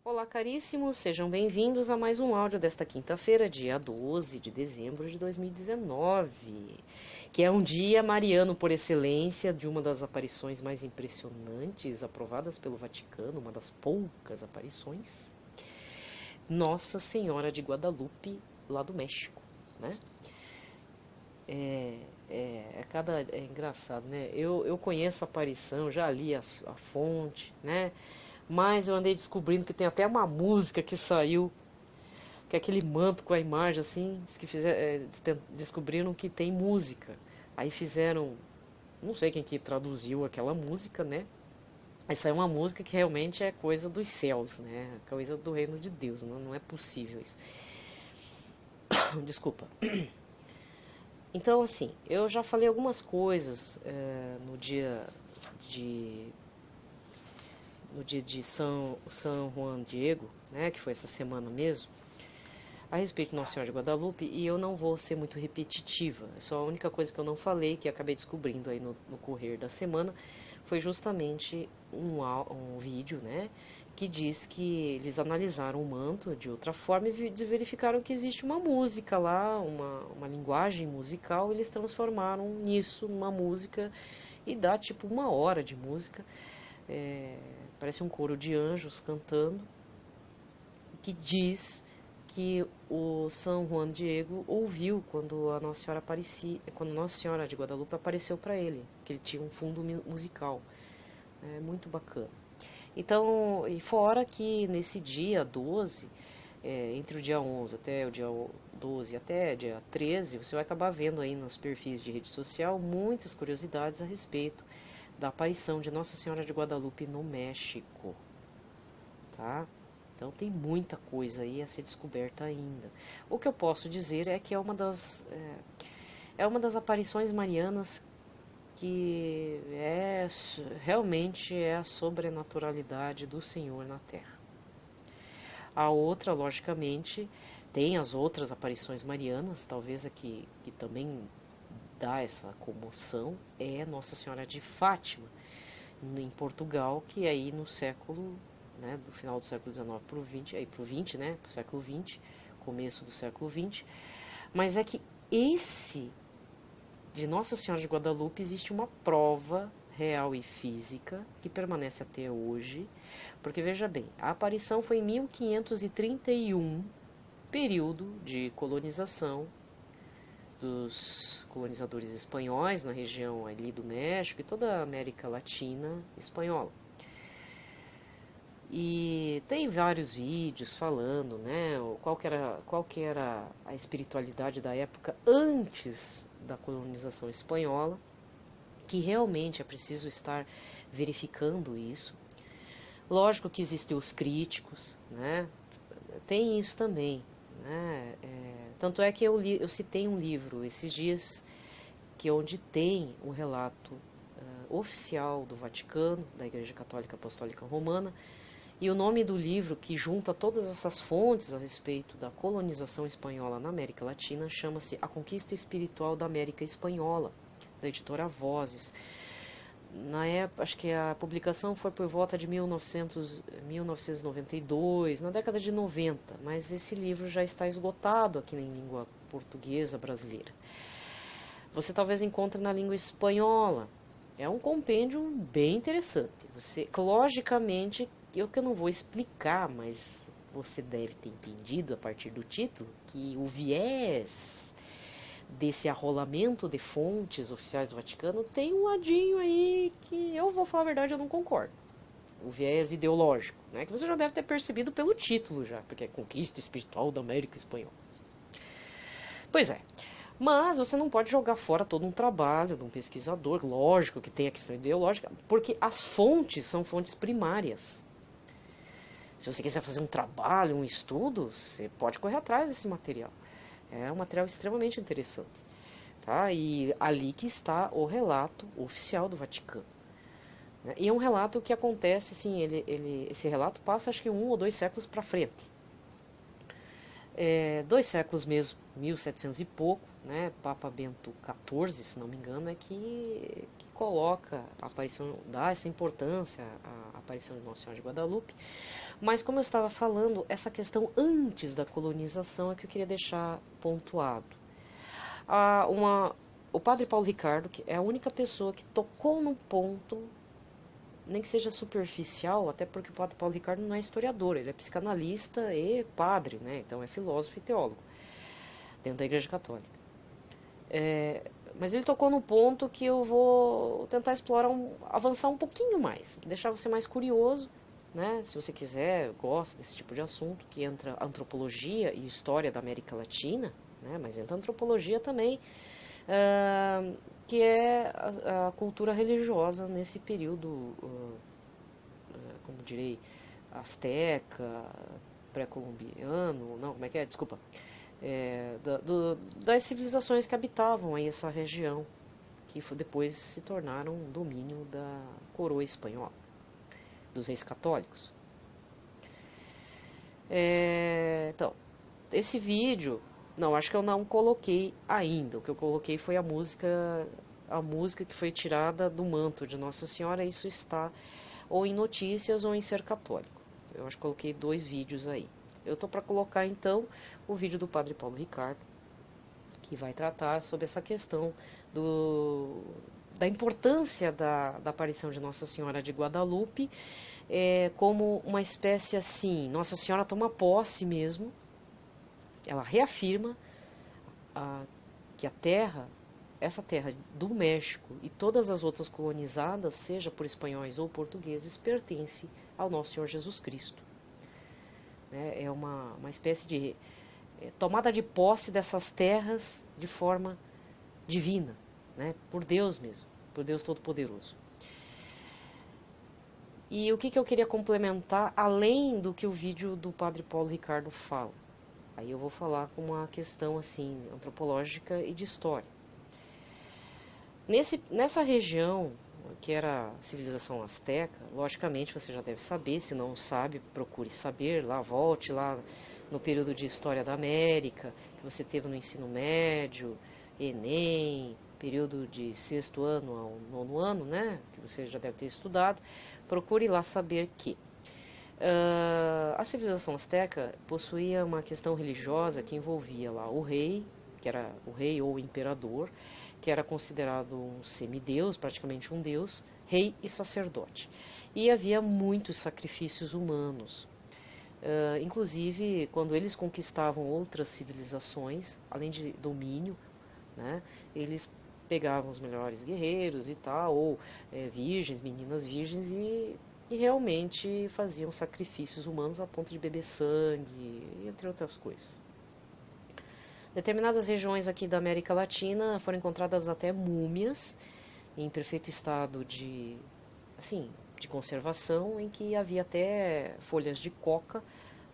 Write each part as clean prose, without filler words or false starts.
Olá, caríssimos, sejam bem-vindos a mais um áudio desta quinta-feira, dia 12 de dezembro de 2019, que é um dia mariano por excelência, de uma das aparições mais impressionantes aprovadas pelo Vaticano, uma das poucas aparições, Nossa Senhora de Guadalupe, lá do México, né? É engraçado, né? Eu conheço a aparição, já li a fonte, né? Mas eu andei descobrindo que tem até uma música que saiu, que é aquele manto com a imagem assim, descobriram que tem música. Aí fizeram, não sei quem que traduziu aquela música, né? Aí saiu uma música que realmente é coisa dos céus, né? Coisa do reino de Deus, não é possível isso. Desculpa. Então, assim, eu já falei algumas coisas no dia de São Juan Diego, né, que foi essa semana mesmo, a respeito de Nossa Senhora de Guadalupe, e eu não vou ser muito repetitiva. Só a única coisa que eu não falei, que acabei descobrindo aí no correr da semana, foi justamente um vídeo, né, que diz que eles analisaram o manto de outra forma e verificaram que existe uma música lá, uma linguagem musical, eles transformaram nisso numa música e dá tipo 1 hora de música. Parece um coro de anjos cantando, que diz que o São Juan Diego ouviu quando a Nossa Senhora quando Nossa Senhora de Guadalupe apareceu para ele, que ele tinha um fundo musical, muito bacana. Então, e fora que nesse dia 12, entre o dia 11 até o dia 12 até dia 13, você vai acabar vendo aí nos perfis de rede social muitas curiosidades a respeito da aparição de Nossa Senhora de Guadalupe no México, tá? Então tem muita coisa aí a ser descoberta ainda. O que eu posso dizer é que é uma das aparições marianas que realmente é a sobrenaturalidade do Senhor na Terra. A outra, logicamente, tem as outras aparições marianas, talvez aqui que também dá essa comoção, é Nossa Senhora de Fátima, em Portugal, que aí no século, né, do final do século XIX para o XX, aí para o XX, né, para o século XX, começo do século XX, mas é que esse de Nossa Senhora de Guadalupe existe uma prova real e física que permanece até hoje, porque veja bem, a aparição foi em 1531, período de colonização dos colonizadores espanhóis na região ali do México e toda a América Latina espanhola. E tem vários vídeos falando, né, qual que era a espiritualidade da época antes da colonização espanhola, que realmente é preciso estar verificando isso. Lógico que existem os críticos, né, tem isso também, né, tanto é que eu citei um livro esses dias, que onde tem o relato oficial do Vaticano, da Igreja Católica Apostólica Romana, e o nome do livro, que junta todas essas fontes a respeito da colonização espanhola na América Latina, chama-se A Conquista Espiritual da América Espanhola, da editora Vozes. Na época, acho que a publicação foi por volta de 1992, na década de 90, mas esse livro já está esgotado aqui em língua portuguesa brasileira. Você talvez encontre na língua espanhola. É um compêndio bem interessante. Logicamente, eu não vou explicar, mas você deve ter entendido a partir do título que o viés desse arrolamento de fontes oficiais do Vaticano tem um ladinho aí que eu vou falar a verdade, eu não concordo. O viés ideológico, né, que você já deve ter percebido pelo título já, porque é Conquista Espiritual da América Espanhola. Pois é, mas você não pode jogar fora todo um trabalho de um pesquisador, lógico que tem a questão ideológica, porque as fontes são fontes primárias. Se você quiser fazer um trabalho, um estudo, você pode correr atrás desse material. É um material extremamente interessante. Tá? E ali que está o relato oficial do Vaticano. Né? E é um relato que acontece, assim, esse relato passa acho que 1 ou 2 séculos para frente. 2 séculos mesmo, 1700 e pouco, né, Papa Bento XIV, se não me engano, é que coloca a aparição, dá essa importância à aparição de Nossa Senhora de Guadalupe. Mas como eu estava falando, essa questão antes da colonização é que eu queria deixar pontuado. O padre Paulo Ricardo, que é a única pessoa que tocou num ponto, nem que seja superficial, até porque o padre Paulo Ricardo não é historiador, ele é psicanalista e padre, né? Então é filósofo e teólogo dentro da Igreja Católica. Mas ele tocou no ponto que eu vou tentar explorar, avançar um pouquinho mais, deixar você mais curioso, né? Se você quiser, gosta desse tipo de assunto, que entra antropologia e história da América Latina, né? Mas entra antropologia também, que é a cultura religiosa nesse período, como direi, asteca, pré-colombiano, não, como é que é? Desculpa. Das civilizações que habitavam aí essa região, que depois se tornaram um domínio da coroa espanhola, dos reis católicos. Então, esse vídeo, não, acho que eu não coloquei ainda. O que eu coloquei foi a música que foi tirada do manto de Nossa Senhora. Isso está ou em notícias ou em Ser Católico. Eu acho que coloquei 2 vídeos aí. Eu estou para colocar então o vídeo do Padre Paulo Ricardo, que vai tratar sobre essa questão da importância da aparição de Nossa Senhora de Guadalupe, como uma espécie assim, Nossa Senhora toma posse mesmo, ela reafirma que essa terra do México e todas as outras colonizadas, seja por espanhóis ou portugueses, pertence ao nosso Senhor Jesus Cristo. É uma espécie de tomada de posse dessas terras de forma divina, né? Por Deus mesmo, por Deus Todo-Poderoso. E o que eu queria complementar, além do que o vídeo do Padre Paulo Ricardo fala? Aí eu vou falar com uma questão assim, antropológica e de história. Nessa região, que era a civilização asteca, logicamente você já deve saber, se não sabe, procure saber, volte lá no período de História da América, que você teve no ensino médio, Enem, período de 6º ano ao 9º ano, né, que você já deve ter estudado, procure lá saber que a civilização asteca possuía uma questão religiosa que envolvia lá o rei, que era o rei ou o imperador, que era considerado um semideus, praticamente um deus, rei e sacerdote. E havia muitos sacrifícios humanos. Inclusive, quando eles conquistavam outras civilizações, além de domínio, né, eles pegavam os melhores guerreiros e tal, ou virgens, meninas virgens, e realmente faziam sacrifícios humanos a ponto de beber sangue, entre outras coisas. Determinadas regiões aqui da América Latina foram encontradas até múmias em perfeito estado de conservação, em que havia até folhas de coca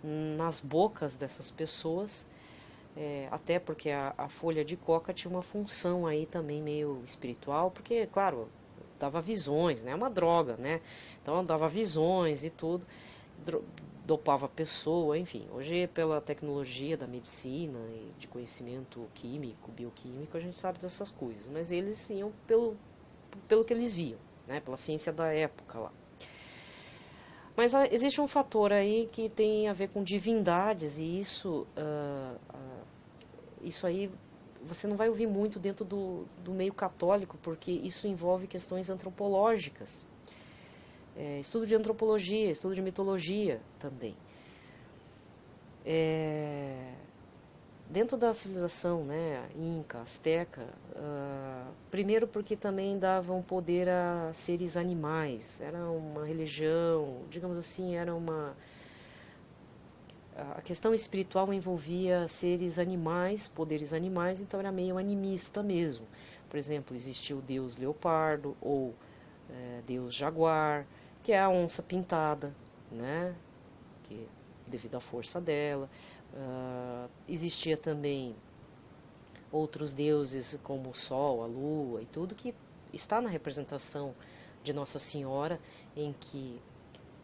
nas bocas dessas pessoas, até porque a folha de coca tinha uma função aí também meio espiritual, porque, claro, dava visões, né? É uma droga, né? Então dava visões e tudo, dopava a pessoa, enfim. Hoje, pela tecnologia da medicina e de conhecimento químico, bioquímico, a gente sabe dessas coisas, mas eles iam pelo que eles viam, né? Pela ciência da época lá. Mas existe um fator aí que tem a ver com divindades, e isso aí você não vai ouvir muito dentro do meio católico, porque isso envolve questões antropológicas. Estudo de antropologia, estudo de mitologia também. Dentro da civilização, né, Inca, Azteca, primeiro porque também davam poder a seres animais, era uma religião, digamos assim, a questão espiritual envolvia seres animais, poderes animais, então era meio animista mesmo. Por exemplo, existia o deus leopardo ou deus jaguar, que é a onça pintada, né, que devido à força dela. Existia também outros deuses como o Sol, a Lua e tudo, que está na representação de Nossa Senhora, em que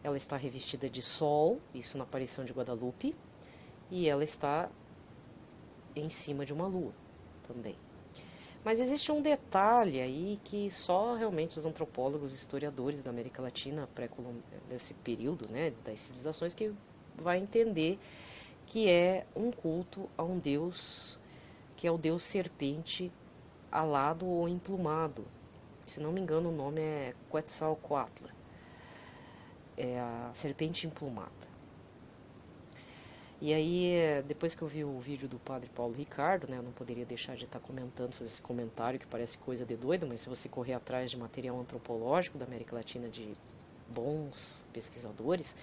ela está revestida de sol, isso na aparição de Guadalupe, e ela está em cima de uma lua. também. Mas existe um detalhe aí que só realmente os antropólogos, historiadores da América Latina, desse período, né, das civilizações, que vai entender, que é um culto a um deus, que é o deus serpente alado ou emplumado. Se não me engano, o nome é Quetzalcoatl, é a serpente emplumada. E aí, depois que eu vi o vídeo do padre Paulo Ricardo, né, eu não poderia deixar de estar comentando, fazer esse comentário que parece coisa de doido, mas se você correr atrás de material antropológico da América Latina de bons pesquisadores,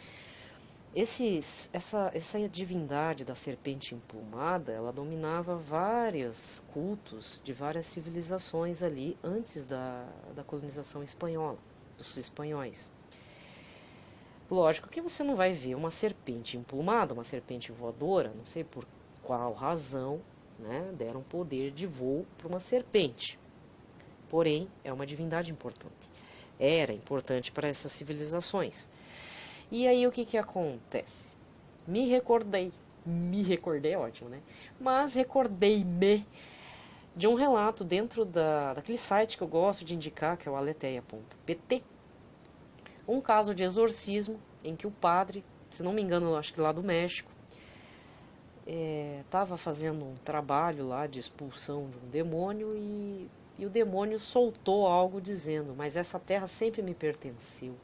essa divindade da serpente emplumada, ela dominava vários cultos de várias civilizações ali antes da colonização espanhola, dos espanhóis. Lógico que você não vai ver uma serpente emplumada, uma serpente voadora, não sei por qual razão, né, deram poder de voo para uma serpente. Porém, é uma divindade importante. Era importante para essas civilizações. E aí o que acontece? Me recordei é ótimo, né? Mas recordei-me de um relato dentro daquele site que eu gosto de indicar, que é o aleteia.pt, um caso de exorcismo em que o padre, se não me engano, acho que lá do México, estava fazendo um trabalho lá de expulsão de um demônio e o demônio soltou algo dizendo: mas essa terra sempre me pertenceu.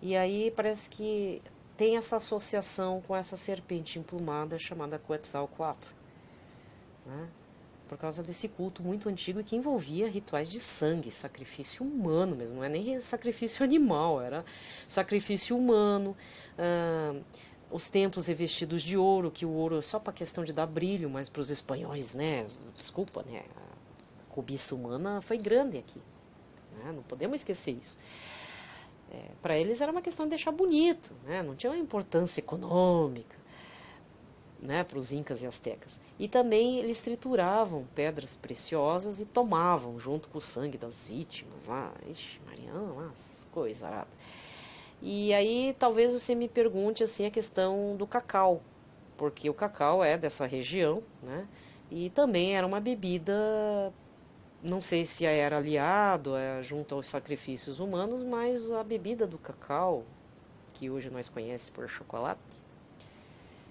E aí parece que tem essa associação com essa serpente emplumada chamada Quetzalcoatl, né? Por causa desse culto muito antigo e que envolvia rituais de sangue, sacrifício humano mesmo, não é nem sacrifício animal, era sacrifício humano, os templos revestidos de ouro, que o ouro é só para questão de dar brilho, mas para os espanhóis, né, desculpa, né, a cobiça humana foi grande aqui, né, não podemos esquecer isso. Para eles era uma questão de deixar bonito, né, não tinha uma importância econômica, né, para os incas e astecas. E também eles trituravam pedras preciosas e tomavam junto com o sangue das vítimas lá. Ixi, Mariana, umas coisas aradas. E aí talvez você me pergunte assim a questão do cacau, porque o cacau é dessa região, né? E também era uma bebida, não sei se era aliado junto aos sacrifícios humanos, mas a bebida do cacau, que hoje nós conhecemos por chocolate,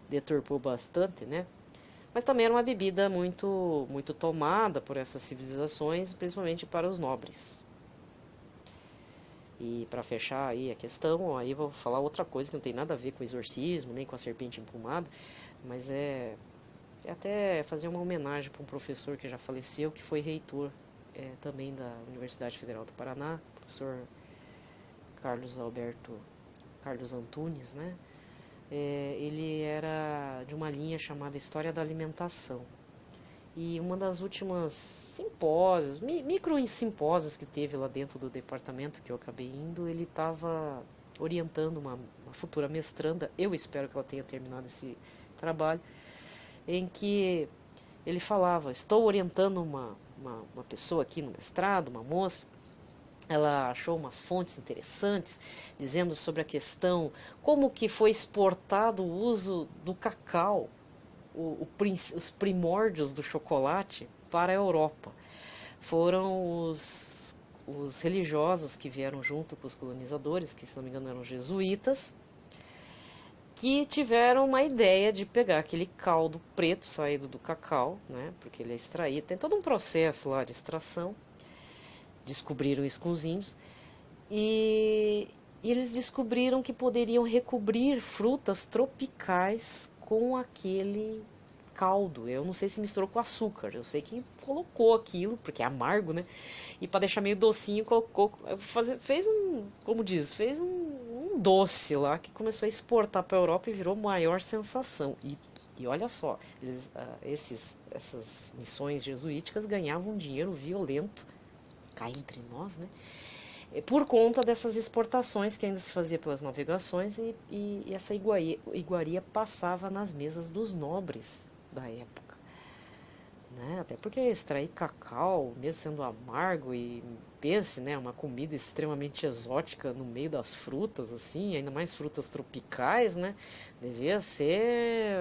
deturpou bastante, né? Mas também era uma bebida muito, muito tomada por essas civilizações, principalmente para os nobres. E para fechar aí a questão, aí vou falar outra coisa que não tem nada a ver com o exorcismo, nem com a serpente emplumada, mas é até fazer uma homenagem para um professor que já faleceu, que foi reitor também da Universidade Federal do Paraná, professor Carlos Antunes, né? Ele era de uma linha chamada História da Alimentação. E uma das últimas simpósios, micro simpósios que teve lá dentro do departamento que eu acabei indo, ele estava orientando uma futura mestranda, eu espero que ela tenha terminado esse trabalho, em que ele falava: estou orientando uma pessoa aqui no mestrado, uma moça. Ela achou umas fontes interessantes, dizendo sobre a questão como que foi exportado o uso do cacau, os primórdios do chocolate para a Europa. Foram os religiosos que vieram junto com os colonizadores, que se não me engano eram jesuítas, que tiveram uma ideia de pegar aquele caldo preto saído do cacau, né, porque ele é extraído, tem todo um processo lá de extração. Descobriram isso com os índios e eles descobriram que poderiam recobrir frutas tropicais com aquele caldo. Eu não sei se misturou com açúcar, eu sei que colocou aquilo, porque é amargo, né? E para deixar meio docinho, colocou, fez um doce lá que começou a exportar para a Europa e virou maior sensação. E olha só, essas missões jesuíticas ganhavam um dinheiro violento, cá entre nós, né? Por conta dessas exportações que ainda se fazia pelas navegações e essa iguaria passava nas mesas dos nobres da época, né? Até porque extrair cacau, mesmo sendo amargo e pense, né, uma comida extremamente exótica no meio das frutas, assim, ainda mais frutas tropicais, né, devia ser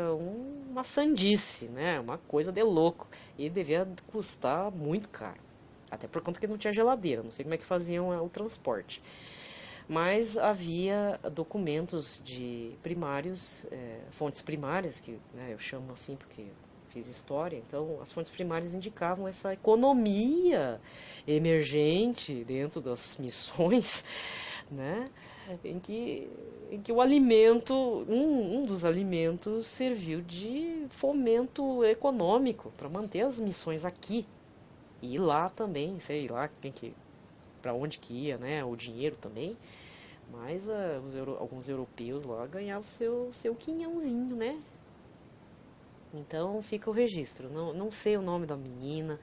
uma sandice, né, uma coisa de louco, e devia custar muito caro, até por conta que não tinha geladeira, não sei como é que faziam o transporte. Mas havia documentos de primários, fontes primárias, que, né, eu chamo assim porque fiz história, então as fontes primárias indicavam essa economia emergente dentro das missões, né, em que o alimento, um dos alimentos serviu de fomento econômico para manter as missões aqui e lá também, sei lá quem que para onde que ia, né, o dinheiro também, mas alguns europeus lá ganhavam seu quinhãozinho, né? Então fica o registro. Não sei o nome da menina,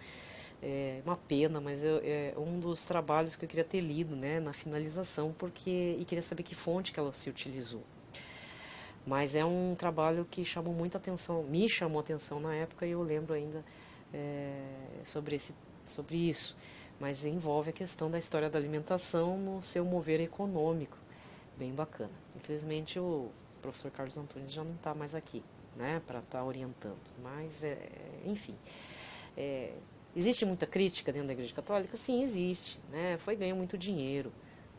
é uma pena, mas é um dos trabalhos que eu queria ter lido, né, na finalização, e queria saber que fonte que ela se utilizou. Mas é um trabalho que chamou muita atenção, me chamou atenção na época e eu lembro ainda sobre isso. Mas envolve a questão da história da alimentação no seu mover econômico. Bem bacana. Infelizmente o professor Carlos Antunes já não está mais aqui, né, para estar orientando. Mas, enfim, existe muita crítica dentro da Igreja Católica? Sim, existe. Né? Foi ganho muito dinheiro,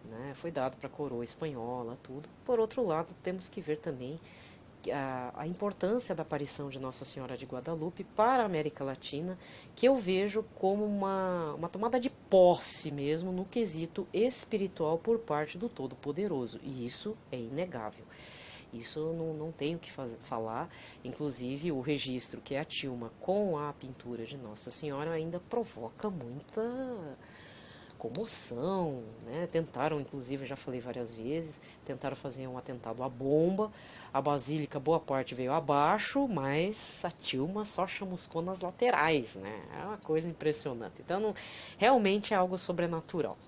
né? Foi dado para a coroa espanhola, tudo. Por outro lado, temos que ver também a importância da aparição de Nossa Senhora de Guadalupe para a América Latina, que eu vejo como uma tomada de posse mesmo no quesito espiritual por parte do Todo-Poderoso, e isso é inegável. Isso não tenho o que falar, inclusive o registro que é a tilma com a pintura de Nossa Senhora ainda provoca muita comoção, né? Tentaram, inclusive, já falei várias vezes, tentaram fazer um atentado à bomba, a basílica boa parte veio abaixo, mas a tilma só chamuscou nas laterais, né? É uma coisa impressionante. Então, realmente é algo sobrenatural.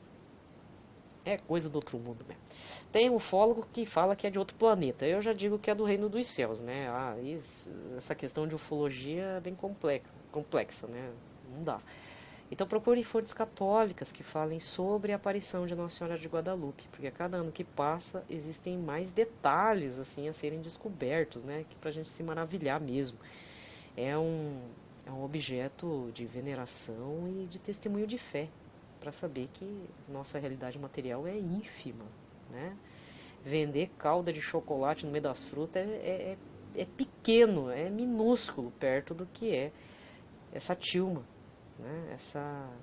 É coisa do outro mundo mesmo. Tem um ufólogo que fala que é de outro planeta. Eu já digo que é do reino dos céus, né? Essa questão de ufologia é bem complexa, né? Não dá. Então procure fontes católicas que falem sobre a aparição de Nossa Senhora de Guadalupe, porque a cada ano que passa existem mais detalhes assim a serem descobertos, né? Que pra gente se maravilhar mesmo. É um objeto de veneração e de testemunho de fé, para saber que nossa realidade material é ínfima, né? Vender calda de chocolate no meio das frutas é pequeno, é minúsculo perto do que é essa tilma, né? Essa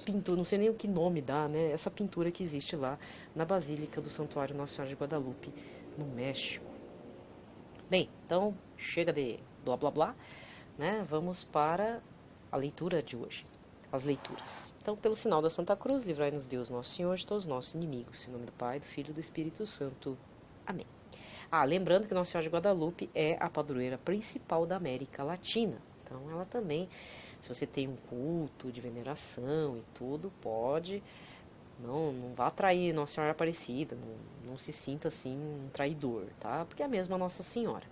pintura, não sei nem o que nome dá, né? Essa pintura que existe lá na Basílica do Santuário Nossa Senhora de Guadalupe, no México. Bem, então chega de blá blá blá, né? Vamos para a leitura de hoje. As leituras. Então, pelo sinal da Santa Cruz, livrai-nos Deus Nosso Senhor de todos os nossos inimigos. Em nome do Pai, do Filho e do Espírito Santo. Amém. Lembrando que Nossa Senhora de Guadalupe é a padroeira principal da América Latina. Então, ela também, se você tem um culto de veneração e tudo, pode, não vá atrair Nossa Senhora Aparecida, não se sinta assim um traidor, tá? Porque é a mesma Nossa Senhora.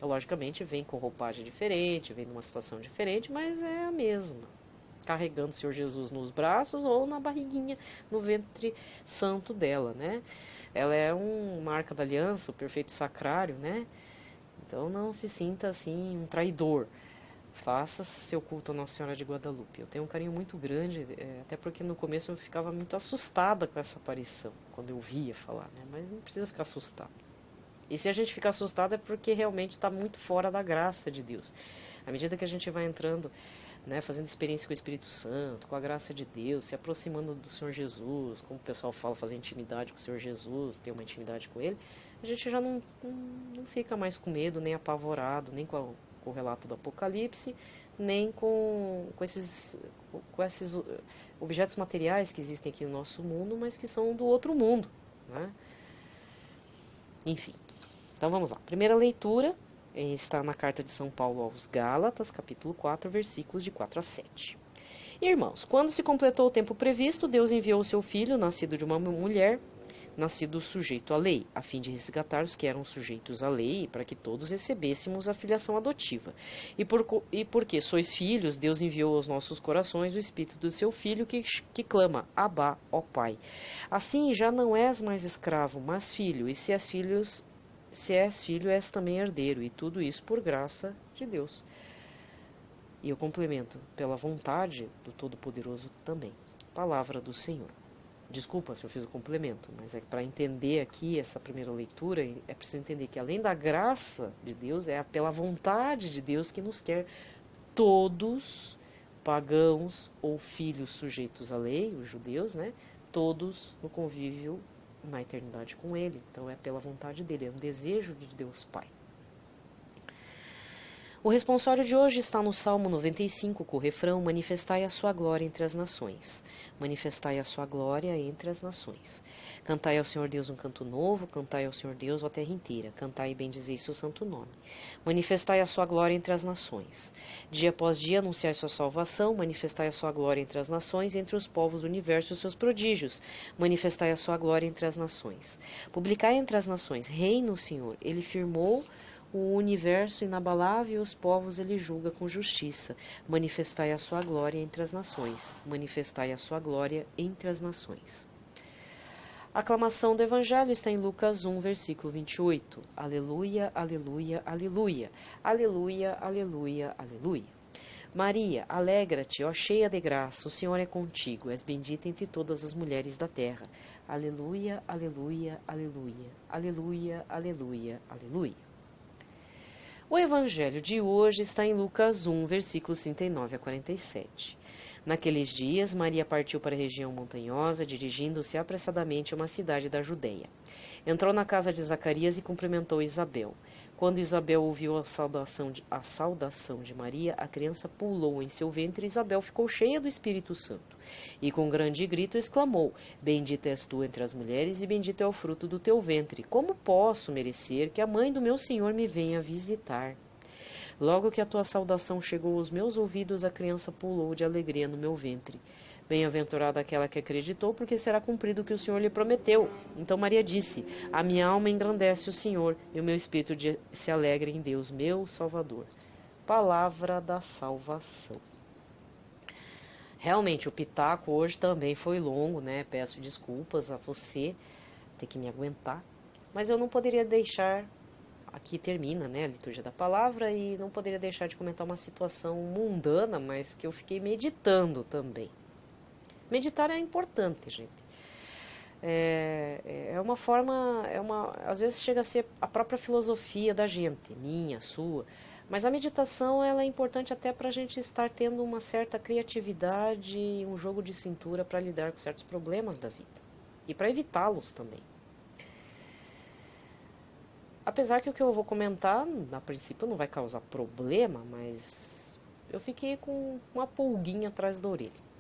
Logicamente, vem com roupagem diferente, vem numa situação diferente, mas é a mesma. Carregando o Senhor Jesus nos braços ou na barriguinha, no ventre santo dela, né? Ela é uma arca da aliança, o perfeito sacrário, né? Então não se sinta assim um traidor. Faça seu culto a Nossa Senhora de Guadalupe. Eu tenho um carinho muito grande, até porque no começo eu ficava muito assustada com essa aparição, quando eu via falar, né? Mas não precisa ficar assustado. E se a gente ficar assustado é porque realmente está muito fora da graça de Deus. À medida que a gente vai entrando, né, fazendo experiência com o Espírito Santo, com a graça de Deus, se aproximando do Senhor Jesus, como o pessoal fala, fazer intimidade com o Senhor Jesus, ter uma intimidade com Ele, a gente já não fica mais com medo, nem apavorado, nem com o relato do Apocalipse, nem com esses objetos materiais que existem aqui no nosso mundo, mas que são do outro mundo, né? Enfim, então vamos lá. Primeira leitura está na carta de São Paulo aos Gálatas, capítulo 4, versículos de 4 a 7. Irmãos, quando se completou o tempo previsto, Deus enviou o seu Filho, nascido de uma mulher, nascido sujeito à lei, a fim de resgatar os que eram sujeitos à lei, para que todos recebêssemos a filiação adotiva. E porque sois filhos, Deus enviou aos nossos corações o Espírito do seu Filho que clama, Abá, ó Pai. Assim já não és mais escravo, mas filho, e se és filho, és também herdeiro, e tudo isso por graça de Deus. E eu complemento, pela vontade do Todo-Poderoso também. Palavra do Senhor. Desculpa se eu fiz o complemento, mas é para entender aqui essa primeira leitura, é preciso entender que além da graça de Deus, é pela vontade de Deus que nos quer todos, pagãos ou filhos sujeitos à lei, os judeus, né? Todos no convívio na eternidade com Ele. Então é pela vontade dele, é um desejo de Deus Pai. O responsório de hoje está no Salmo 95, com o refrão Manifestai a sua glória entre as nações. Manifestai a sua glória entre as nações. Cantai ao Senhor Deus um canto novo, cantai ao Senhor Deus, ó terra inteira. Cantai e bendizei seu santo nome. Manifestai a sua glória entre as nações. Dia após dia anunciai sua salvação, manifestai a sua glória entre as nações, entre os povos do universo os seus prodígios. Manifestai a sua glória entre as nações. Publicai entre as nações, reina o Senhor, ele firmou o universo inabalável e os povos ele julga com justiça. Manifestai a sua glória entre as nações. Manifestai a sua glória entre as nações. A aclamação do Evangelho está em Lucas 1, versículo 28. Aleluia, aleluia, aleluia. Aleluia, aleluia, aleluia. Maria, alegra-te, ó cheia de graça, o Senhor é contigo, és bendita entre todas as mulheres da terra. Aleluia, aleluia, aleluia. Aleluia, aleluia, aleluia. O evangelho de hoje está em Lucas 1, versículos 39 a 47. Naqueles dias, Maria partiu para a região montanhosa, dirigindo-se apressadamente a uma cidade da Judeia. Entrou na casa de Zacarias e cumprimentou Isabel. Quando Isabel ouviu a saudação de Maria, a criança pulou em seu ventre e Isabel ficou cheia do Espírito Santo. E com grande grito exclamou, Bendita és tu entre as mulheres e bendito é o fruto do teu ventre. Como posso merecer que a mãe do meu Senhor me venha visitar? Logo que a tua saudação chegou aos meus ouvidos, a criança pulou de alegria no meu ventre. Bem-aventurada aquela que acreditou, porque será cumprido o que o Senhor lhe prometeu. Então Maria disse, a minha alma engrandece o Senhor, e o meu espírito se alegra em Deus, meu Salvador. Palavra da salvação. Realmente, o pitaco hoje também foi longo, né? Peço desculpas a você ter que me aguentar, mas eu não poderia deixar... Aqui termina, né, a liturgia da palavra, e não poderia deixar de comentar uma situação mundana, mas que eu fiquei meditando também. Meditar é importante, gente. É uma forma, às vezes chega a ser a própria filosofia da gente, minha, sua. Mas a meditação ela é importante até para a gente estar tendo uma certa criatividade e um jogo de cintura para lidar com certos problemas da vida. E para evitá-los também. Apesar que o que eu vou comentar, a princípio, não vai causar problema, mas eu fiquei com uma pulguinha atrás da orelha.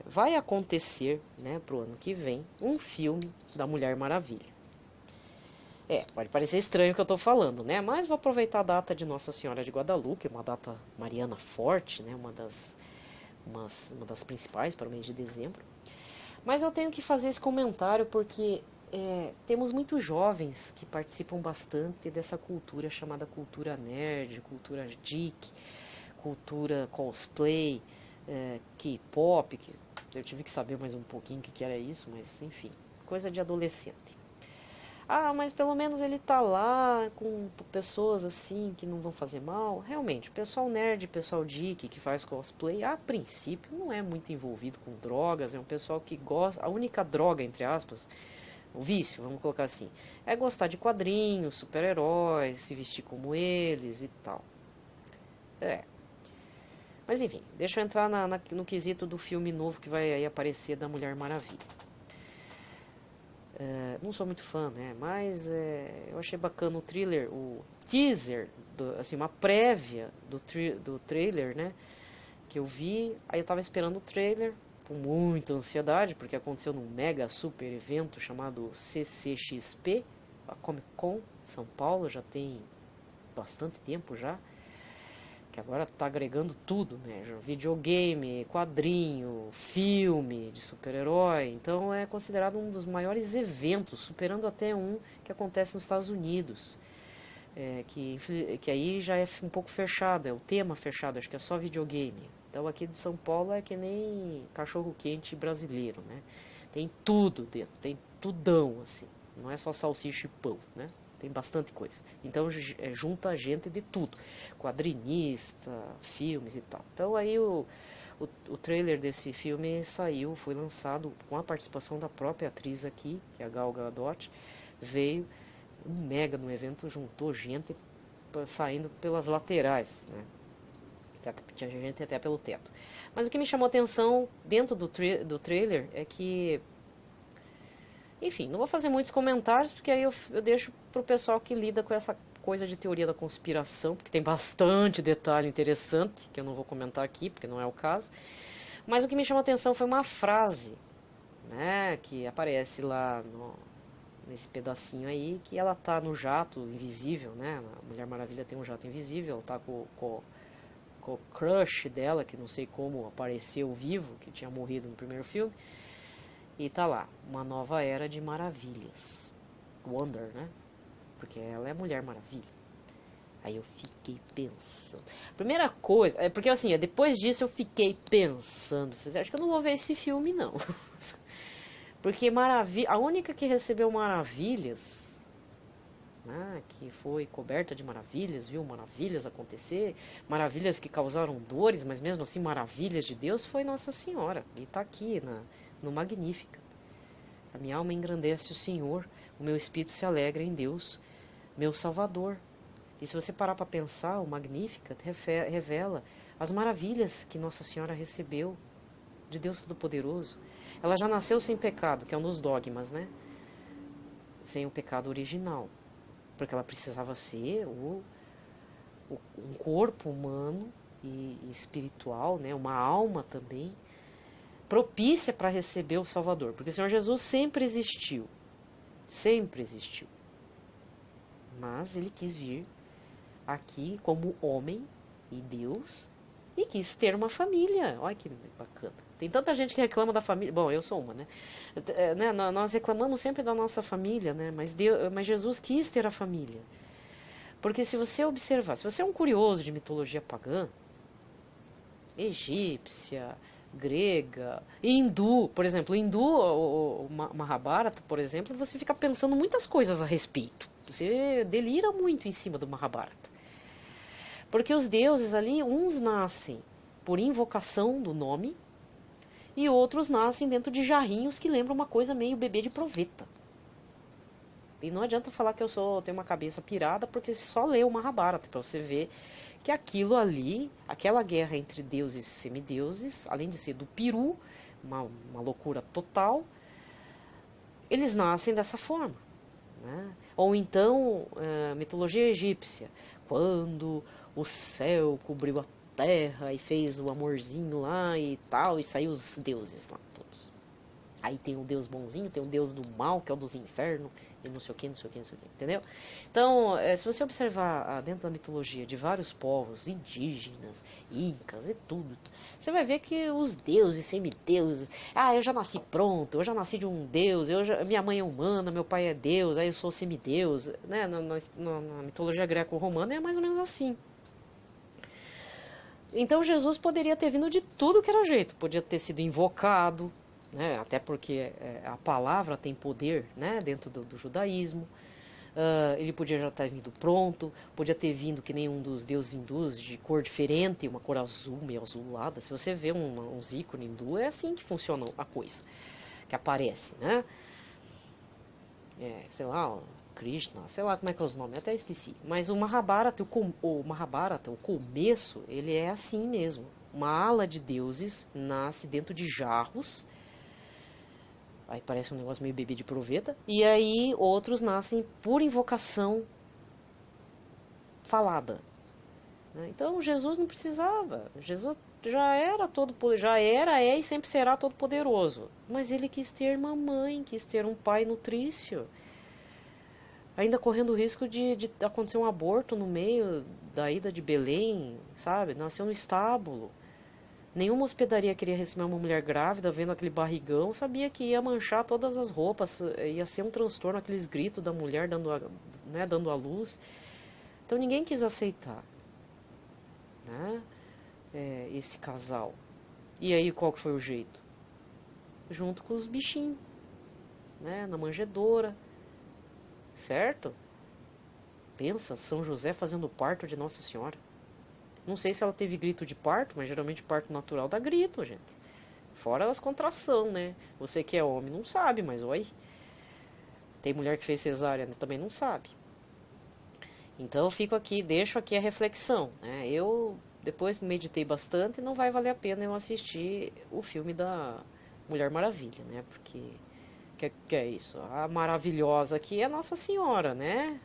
Vai acontecer, né, pro ano que vem, um filme da Mulher Maravilha. Pode parecer estranho o que eu estou falando, né? Mas vou aproveitar a data de Nossa Senhora de Guadalupe, uma data mariana forte, né? Uma das principais para o mês de dezembro. Mas eu tenho que fazer esse comentário porque temos muitos jovens que participam bastante dessa cultura chamada cultura nerd, cultura geek, cultura cosplay, K-pop, que eu tive que saber mais um pouquinho o que era isso, mas enfim, coisa de adolescente. Mas pelo menos ele tá lá com pessoas assim que não vão fazer mal. Realmente, o pessoal nerd, o pessoal geek que faz cosplay, a princípio não é muito envolvido com drogas, é um pessoal que gosta, a única droga, entre aspas, o vício, vamos colocar assim, é gostar de quadrinhos, super-heróis, se vestir como eles e tal. Mas enfim, deixa eu entrar no quesito do filme novo que vai aí aparecer da Mulher Maravilha. Não sou muito fã, né? Mas eu achei bacana o thriller, o teaser, assim, uma prévia do trailer, né? Que eu vi, aí eu tava esperando o trailer com muita ansiedade, porque aconteceu num mega super evento chamado CCXP, a Comic Con São Paulo, já tem bastante tempo já. que agora está agregando tudo, né? Videogame, quadrinho, filme de super-herói. Então é considerado um dos maiores eventos, superando até um que acontece nos Estados Unidos. Que aí já é um pouco fechado, é o tema fechado, acho que é só videogame. Então aqui de São Paulo é que nem cachorro-quente brasileiro, né? Tem tudo dentro, tem tudão, assim. Não é só salsicha e pão, né? Tem bastante coisa. Então junta gente de tudo. Quadrinista, filmes e tal. Então aí o trailer desse filme saiu, foi lançado com a participação da própria atriz aqui, que é a Gal Gadot. Veio um mega no evento, juntou gente saindo pelas laterais, né? Tinha gente até pelo teto. Mas o que me chamou a atenção dentro do trailer é que, enfim, não vou fazer muitos comentários, porque aí eu deixo pro pessoal que lida com essa coisa de teoria da conspiração, porque tem bastante detalhe interessante, que eu não vou comentar aqui, porque não é o caso. Mas o que me chamou a atenção foi uma frase, né, que aparece lá nesse pedacinho aí, que ela tá no jato invisível, né? A Mulher Maravilha tem um jato invisível, ela tá com o crush dela, que não sei como apareceu vivo, que tinha morrido no primeiro filme. E tá lá, uma nova era de maravilhas. Wonder, né? Porque ela é a Mulher Maravilha. Aí eu fiquei pensando. Primeira coisa, porque assim, depois disso eu fiquei pensando. Acho que eu não vou ver esse filme, não. Porque a única que recebeu maravilhas, né, que foi coberta de maravilhas, viu maravilhas acontecer, maravilhas que causaram dores, mas mesmo assim maravilhas de Deus, foi Nossa Senhora. E está aqui no Magnífica. A minha alma engrandece o Senhor, o meu espírito se alegra em Deus, meu Salvador. E se você parar para pensar, o Magnífica revela as maravilhas que Nossa Senhora recebeu de Deus Todo-Poderoso. Ela já nasceu sem pecado, que é um dos dogmas, né? Sem o pecado original. Porque ela precisava ser um corpo humano e espiritual, né? Uma alma também, propícia para receber o Salvador. Porque o Senhor Jesus sempre existiu. Sempre existiu. Mas ele quis vir aqui como homem e Deus e quis ter uma família. Olha que bacana. Tem tanta gente que reclama da família. Bom, eu sou uma, né? Nós reclamamos sempre da nossa família, né? Mas Jesus quis ter a família. Porque se você observar, se você é um curioso de mitologia pagã, egípcia, grega, hindu, por exemplo, o Mahabharata, por exemplo, você fica pensando muitas coisas a respeito. Você delira muito em cima do Mahabharata. Porque os deuses ali, uns nascem por invocação do nome, e outros nascem dentro de jarrinhos que lembram uma coisa meio bebê de proveta. E não adianta falar que eu tenho uma cabeça pirada, porque você só lê o Mahabharata para você ver que aquilo ali, aquela guerra entre deuses e semideuses, além de ser do peru, uma loucura total, eles nascem dessa forma, né? Ou então, mitologia egípcia, quando o céu cobriu a terra e fez o amorzinho lá e tal, e saiu os deuses lá todos. Aí tem o deus bonzinho, tem o deus do mal, que é o dos infernos, e não sei o que, não sei o que, não sei o que, entendeu? Então, se você observar dentro da mitologia de vários povos, indígenas, incas e tudo, você vai ver que os deuses, semideuses, eu já nasci pronto, eu já nasci de um deus, minha mãe é humana, meu pai é deus, aí eu sou semideus, né? Na mitologia greco-romana é mais ou menos assim. Então Jesus poderia ter vindo de tudo que era jeito, podia ter sido invocado, né? Até porque a palavra tem poder, né? Dentro do judaísmo. Ele podia já ter vindo pronto, podia ter vindo que nem um dos deuses hindus de cor diferente, uma cor azul, meio azulada. Se você vê uns ícones hindu, é assim que funciona a coisa, que aparece, né? Sei lá, Krishna, sei lá como é que é os nomes, até esqueci. Mas o Mahabharata, o começo, ele é assim mesmo. Uma ala de deuses nasce dentro de jarros. Aí parece um negócio meio bebê de proveta. E aí outros nascem por invocação falada. Então Jesus não precisava. Jesus já era é e sempre será todo poderoso. Mas ele quis ter uma mãe, quis ter um pai nutrício. ainda correndo o risco de acontecer um aborto no meio da ida de Belém, sabe? Nasceu no estábulo. Nenhuma hospedaria queria receber uma mulher grávida vendo aquele barrigão, sabia que ia manchar todas as roupas, ia ser um transtorno, aqueles gritos da mulher dando à luz. Então ninguém quis aceitar, né? Esse casal. E aí qual que foi o jeito? Junto com os bichinhos, né? Na manjedoura, certo? Pensa, São José fazendo parto de Nossa Senhora. Não sei se ela teve grito de parto, mas geralmente parto natural dá grito, gente. Fora as contração, né? Você que é homem não sabe, mas oi. Tem mulher que fez cesárea, né? Também não sabe. Então eu fico aqui, deixo aqui a reflexão, né? Eu depois meditei bastante e não vai valer a pena eu assistir o filme da Mulher Maravilha, né? Porque que é isso? A maravilhosa aqui é Nossa Senhora, né?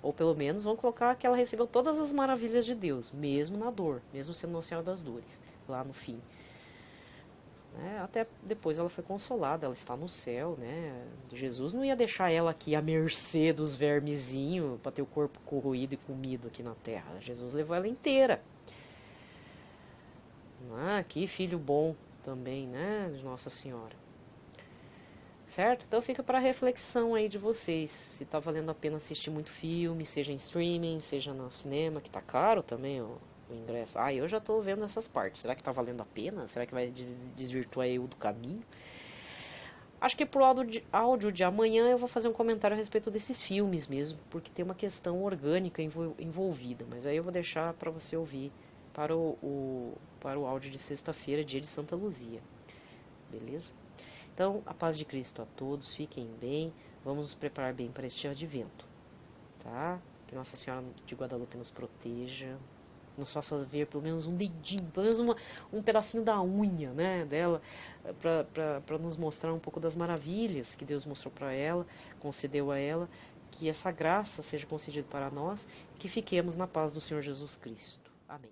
Ou pelo menos vão colocar que ela recebeu todas as maravilhas de Deus, mesmo na dor, mesmo sendo Nossa Senhora das Dores, lá no fim. Né? Até depois ela foi consolada, ela está no céu, né? Jesus não ia deixar ela aqui à mercê dos vermezinhos para ter o corpo corroído e comido aqui na terra. Jesus levou ela inteira. Que filho bom também, né? De Nossa Senhora. Certo? Então fica para reflexão aí de vocês, se está valendo a pena assistir muito filme, seja em streaming, seja no cinema, que tá caro também o ingresso. Eu já estou vendo essas partes. Será que está valendo a pena? Será que vai desvirtuar eu do caminho? Acho que pro áudio de amanhã eu vou fazer um comentário a respeito desses filmes mesmo, porque tem uma questão orgânica envolvida, mas aí eu vou deixar para você ouvir para o áudio de sexta-feira, dia de Santa Luzia. Beleza? Então, a paz de Cristo a todos, fiquem bem, vamos nos preparar bem para este advento, tá? Que Nossa Senhora de Guadalupe nos proteja, nos faça ver pelo menos um dedinho, pelo menos um pedacinho da unha, né, dela, para nos mostrar um pouco das maravilhas que Deus mostrou para ela, concedeu a ela, que essa graça seja concedida para nós, que fiquemos na paz do Senhor Jesus Cristo. Amém.